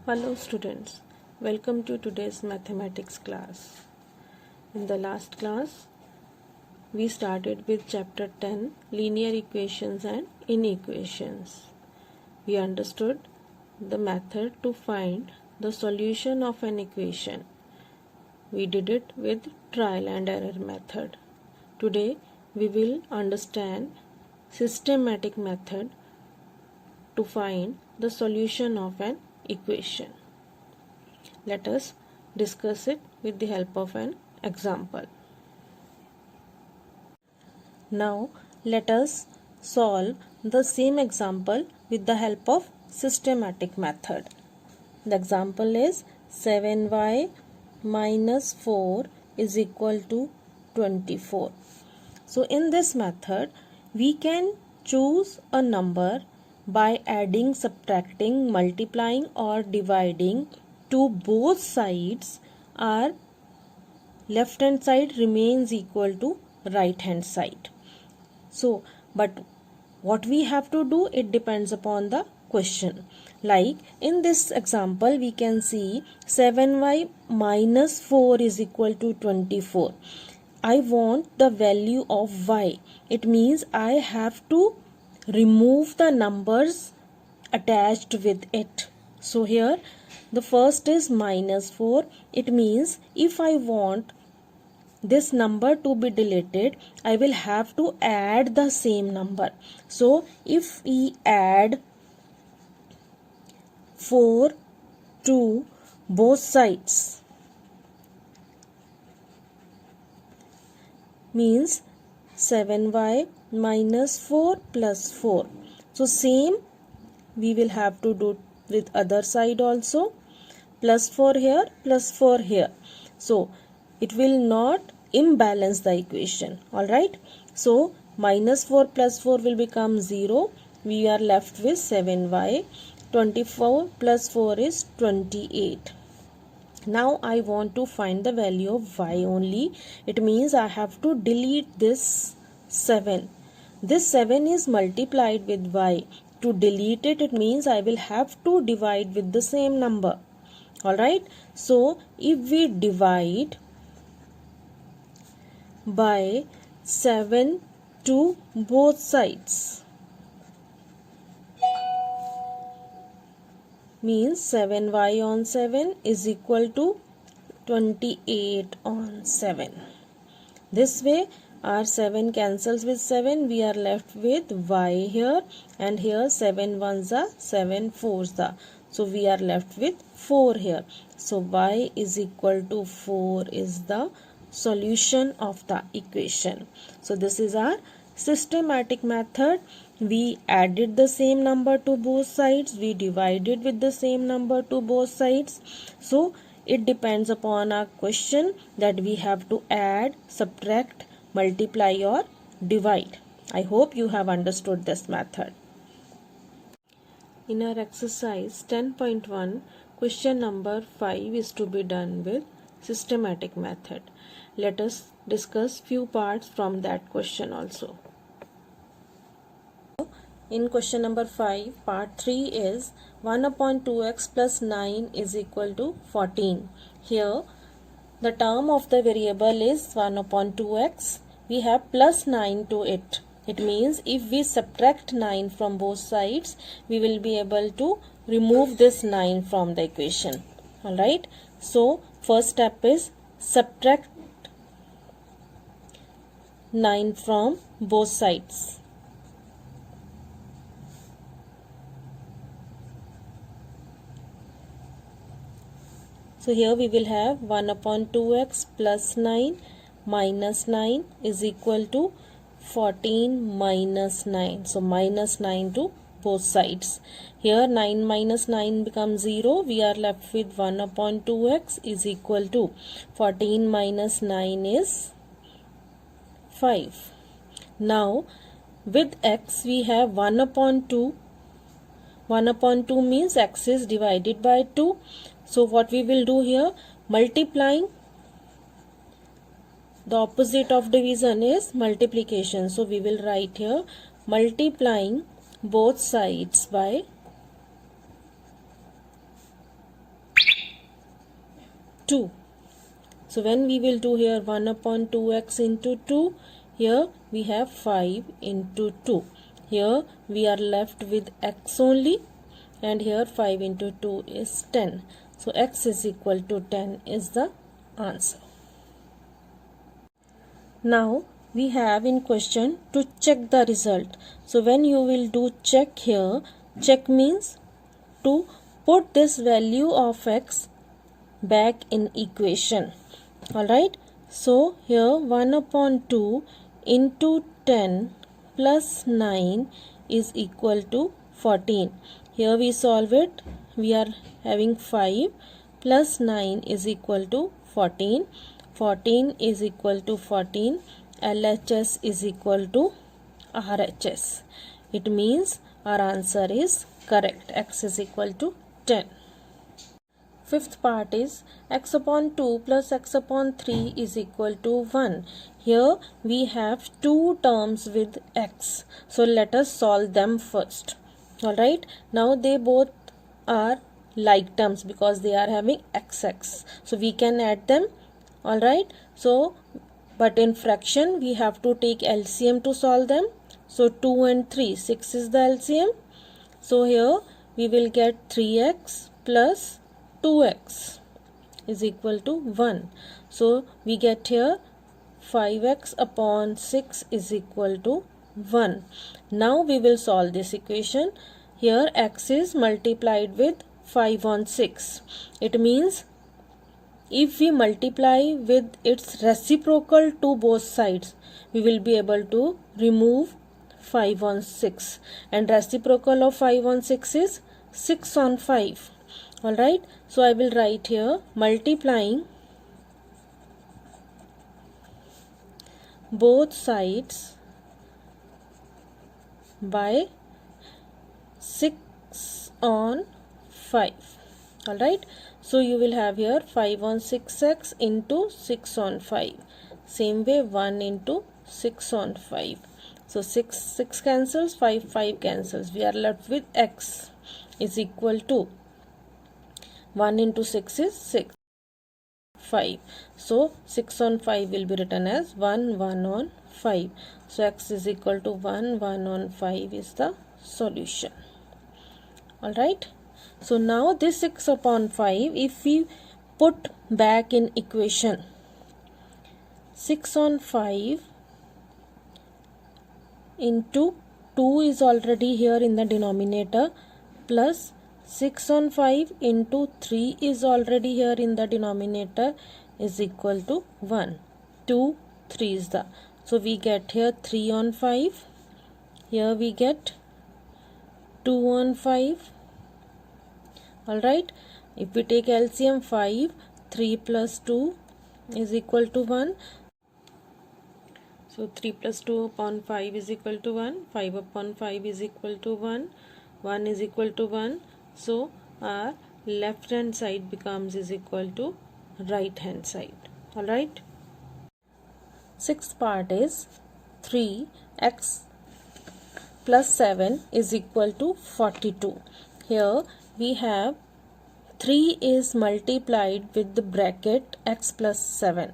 Hello students, welcome to today's mathematics class. In the last class, we started with chapter 10, linear equations and inequations. We understood the method to find the solution of an equation. We did it with trial and error method. Today, we will understand systematic method to find the solution of an equation. Let us discuss it with the help of an example. Now let us solve the same example with the help of systematic method. The example is 7y minus 4 is equal to 24. So in this method we can choose a number by adding, subtracting, multiplying or dividing to both sides. Our left hand side remains equal to right hand side. So but what we have to do, it depends upon the question. Like in this example we can see 7y minus 4 is equal to 24. I want the value of y. It means I have to remove the numbers attached with it. So here the first is minus 4. It means if I want this number to be deleted, I will have to add the same number. So if we add 4 to both sides, means 7y minus 4 plus 4. So same we will have to do with other side also. Plus 4 here, plus 4 here. So it will not imbalance the equation. Alright. So minus 4 plus 4 will become 0. We are left with 7y. 24 plus 4 is 28. Now I want to find the value of y only. It means I have to delete this 7. This 7 is multiplied with y. To delete it, it means I will have to divide with the same number. Alright. So if we divide by 7 to both sides, means 7y on 7 is equal to 28 on 7. This way our 7 cancels with 7. We are left with y here, and here 7 ones are 7 fours are. So we are left with 4 here. So y is equal to 4 is the solution of the equation. So this is our systematic method. We added the same number to both sides. We divided with the same number to both sides. So it depends upon our question that we have to add, subtract, multiply or divide. I hope you have understood this method. In our exercise 10.1, question number 5 is to be done with systematic method. Let us discuss few parts from that question also. In question number 5, part 3 is 1 upon 2x plus 9 is equal to 14. Here the term of the variable is 1 upon 2x. We have plus 9 to it. It means if we subtract 9 from both sides, we will be able to remove this 9 from the equation. Alright. So first step is subtract 9 from both sides. So here we will have 1 upon 2x plus 9 minus 9 is equal to 14 minus 9. So minus 9 to both sides. Here 9 minus 9 becomes 0. We are left with 1 upon 2x is equal to 14 minus 9 is 5. Now with x we have 1 upon 2. 1 upon 2 means x is divided by 2. So what we will do here, multiplying, the opposite of division is multiplication. So we will write here multiplying both sides by 2. So when we will do here 1 upon 2x into 2, here we have 5 into 2. Here we are left with x only, and here 5 into 2 is 10. So x is equal to 10 is the answer. Now we have in question to check the result. So when you will do check here, check means to put this value of x back in equation. Alright, so here 1 upon 2 into 10 plus 9 is equal to 14. Here we solve it. We are having 5 plus 9 is equal to 14. 14 is equal to 14. LHS is equal to RHS. It means our answer is correct. X is equal to 10. Fifth part is x upon 2 plus x upon 3 is equal to 1. Here we have two terms with x. So let us solve them first. Alright. Now they both are like terms because they are having xx. So we can add them. Alright. So but in fraction we have to take LCM to solve them. So 2 and 3, 6 is the LCM. So here we will get 3x plus 2x is equal to 1. So we get here 5x upon 6 is equal to 1. Now we will solve this equation. Here x is multiplied with 5 on 6. It means if we multiply with its reciprocal to both sides, we will be able to remove 5 on 6. And reciprocal of 5 on 6 is 6 on 5. Alright, so I will write here multiplying both sides by 6 on 5. Alright, so you will have here 5 on 6x into 6 on 5. Same way 1 into 6 on 5. So 6 cancels, 5 cancels. We are left with x is equal to 1 into 6 is 6, 5. So 6 on 5 will be written as 1 on 5. So x is equal to 1 on 5 is the solution. Alright. So now this 6 upon 5, if we put back in equation, 6 on 5 into 2 is already here in the denominator, plus 6 on 5 into 3 is already here in the denominator is equal to 1. 2, 3 is the. So we get here 3 on 5. Here we get 2 on 5. Alright. If we take LCM 5, 3 plus 2 is equal to 1. So 3 plus 2 upon 5 is equal to 1. 5 upon 5 is equal to 1. 1 is equal to 1. So our left hand side becomes is equal to right hand side. Alright. Sixth part is 3x plus 7 is equal to 42. Here we have 3 is multiplied with the bracket x plus 7.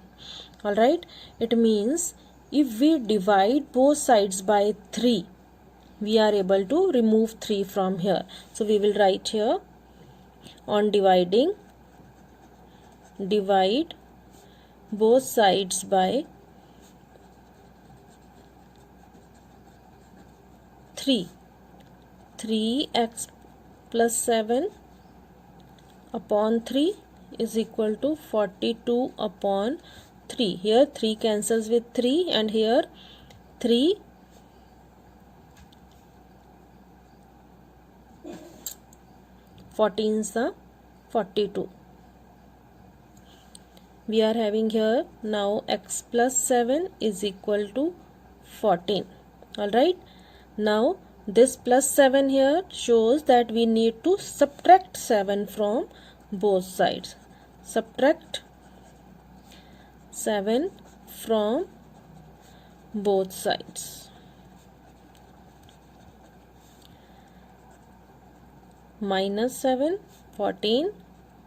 Alright. It means if we divide both sides by 3, we are able to remove 3 from here. So we will write here on dividing, divide both sides by 3. 3x plus 7 upon 3 is equal to 42 upon 3. Here 3 cancels with 3 and here 3 14 is the 42. We are having here now x plus 7 is equal to 14. Alright. Now this plus 7 here shows that we need to subtract 7 from both sides. Subtract 7 from both sides. Minus 7, 14,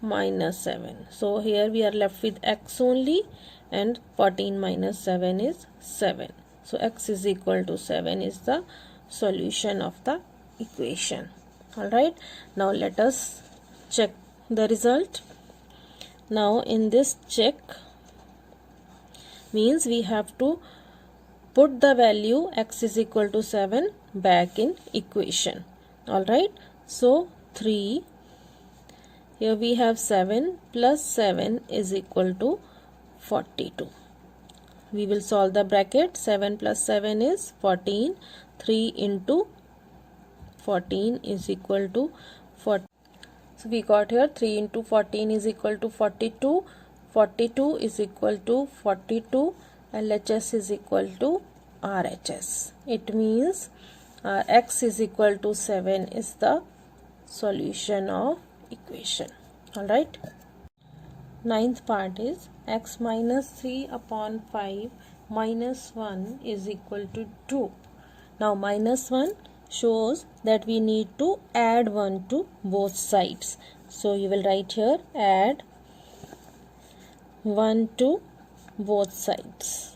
minus 7. So here we are left with x only, and 14 minus 7 is 7. So x is equal to 7 is the solution of the equation. Alright, now let us check the result. Now in this check means we have to put the value x is equal to 7 back in equation. Alright, so 3, here we have 7 plus 7 is equal to 42. We will solve the bracket. 7 plus 7 is 14. 3 into 14 is equal to 40. So we got here 3 into 14 is equal to 42. 42 is equal to 42. LHS is equal to RHS. It means x is equal to 7 is the solution of equation. Alright. Ninth part is x minus 3 upon 5 minus 1 is equal to 2. Now minus 1 shows that we need to add 1 to both sides. So you will write here add 1 to both sides.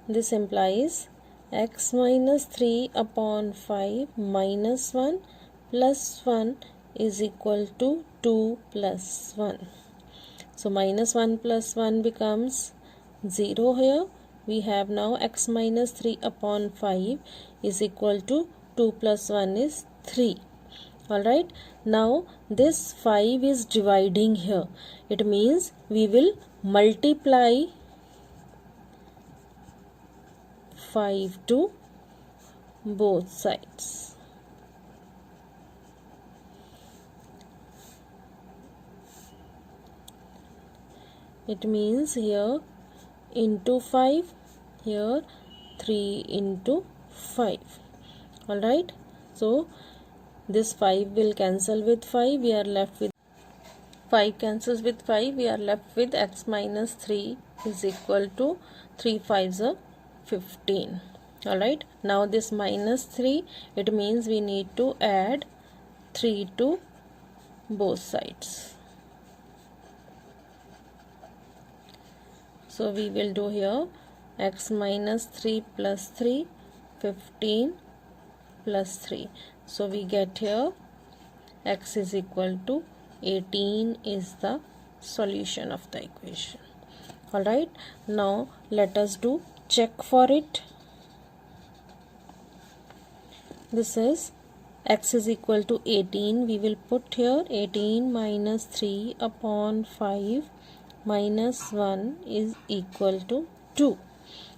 This implies x minus 3 upon 5 minus 1 plus 1 is equal to 2 plus 1. So minus 1 plus 1 becomes 0 here. We have now x minus 3 upon 5 is equal to 2 plus 1 is 3. Alright, now this 5 is dividing here. It means we will multiply 5 to both sides. It means here into 5, here 3 into 5. Alright, so this 5 will cancel with 5. We are left with 5 cancels with 5. We are left with x minus 3 is equal to 3 5s are 15. Alright, now this minus 3, it means we need to add 3 to both sides. So we will do here x minus 3 plus 3, 15 plus 3. So we get here x is equal to 18 is the solution of the equation. Alright, now let us do check for it. This is x is equal to 18. We will put here 18 minus 3 upon 5 minus 1 is equal to 2.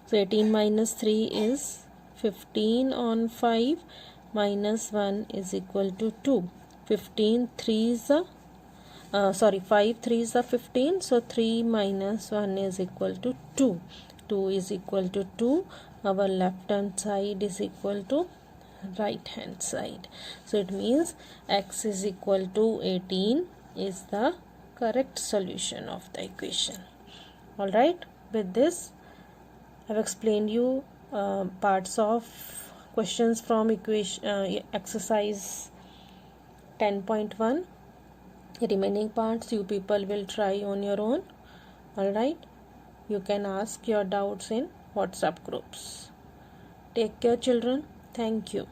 So 18 minus 3 is 15 on 5 minus 1 is equal to 2. 15 3 is the 5 3 is the 15. So 3 minus 1 is equal to 2. 2 is equal to 2. Our left hand side is equal to right hand side. So it means x is equal to 18 is the correct solution of the equation. Alright, with this I have explained you parts of questions from equation exercise 10.1. remaining parts you people will try on your own. Alright, you can ask your doubts in WhatsApp groups. Take care children. Thank you.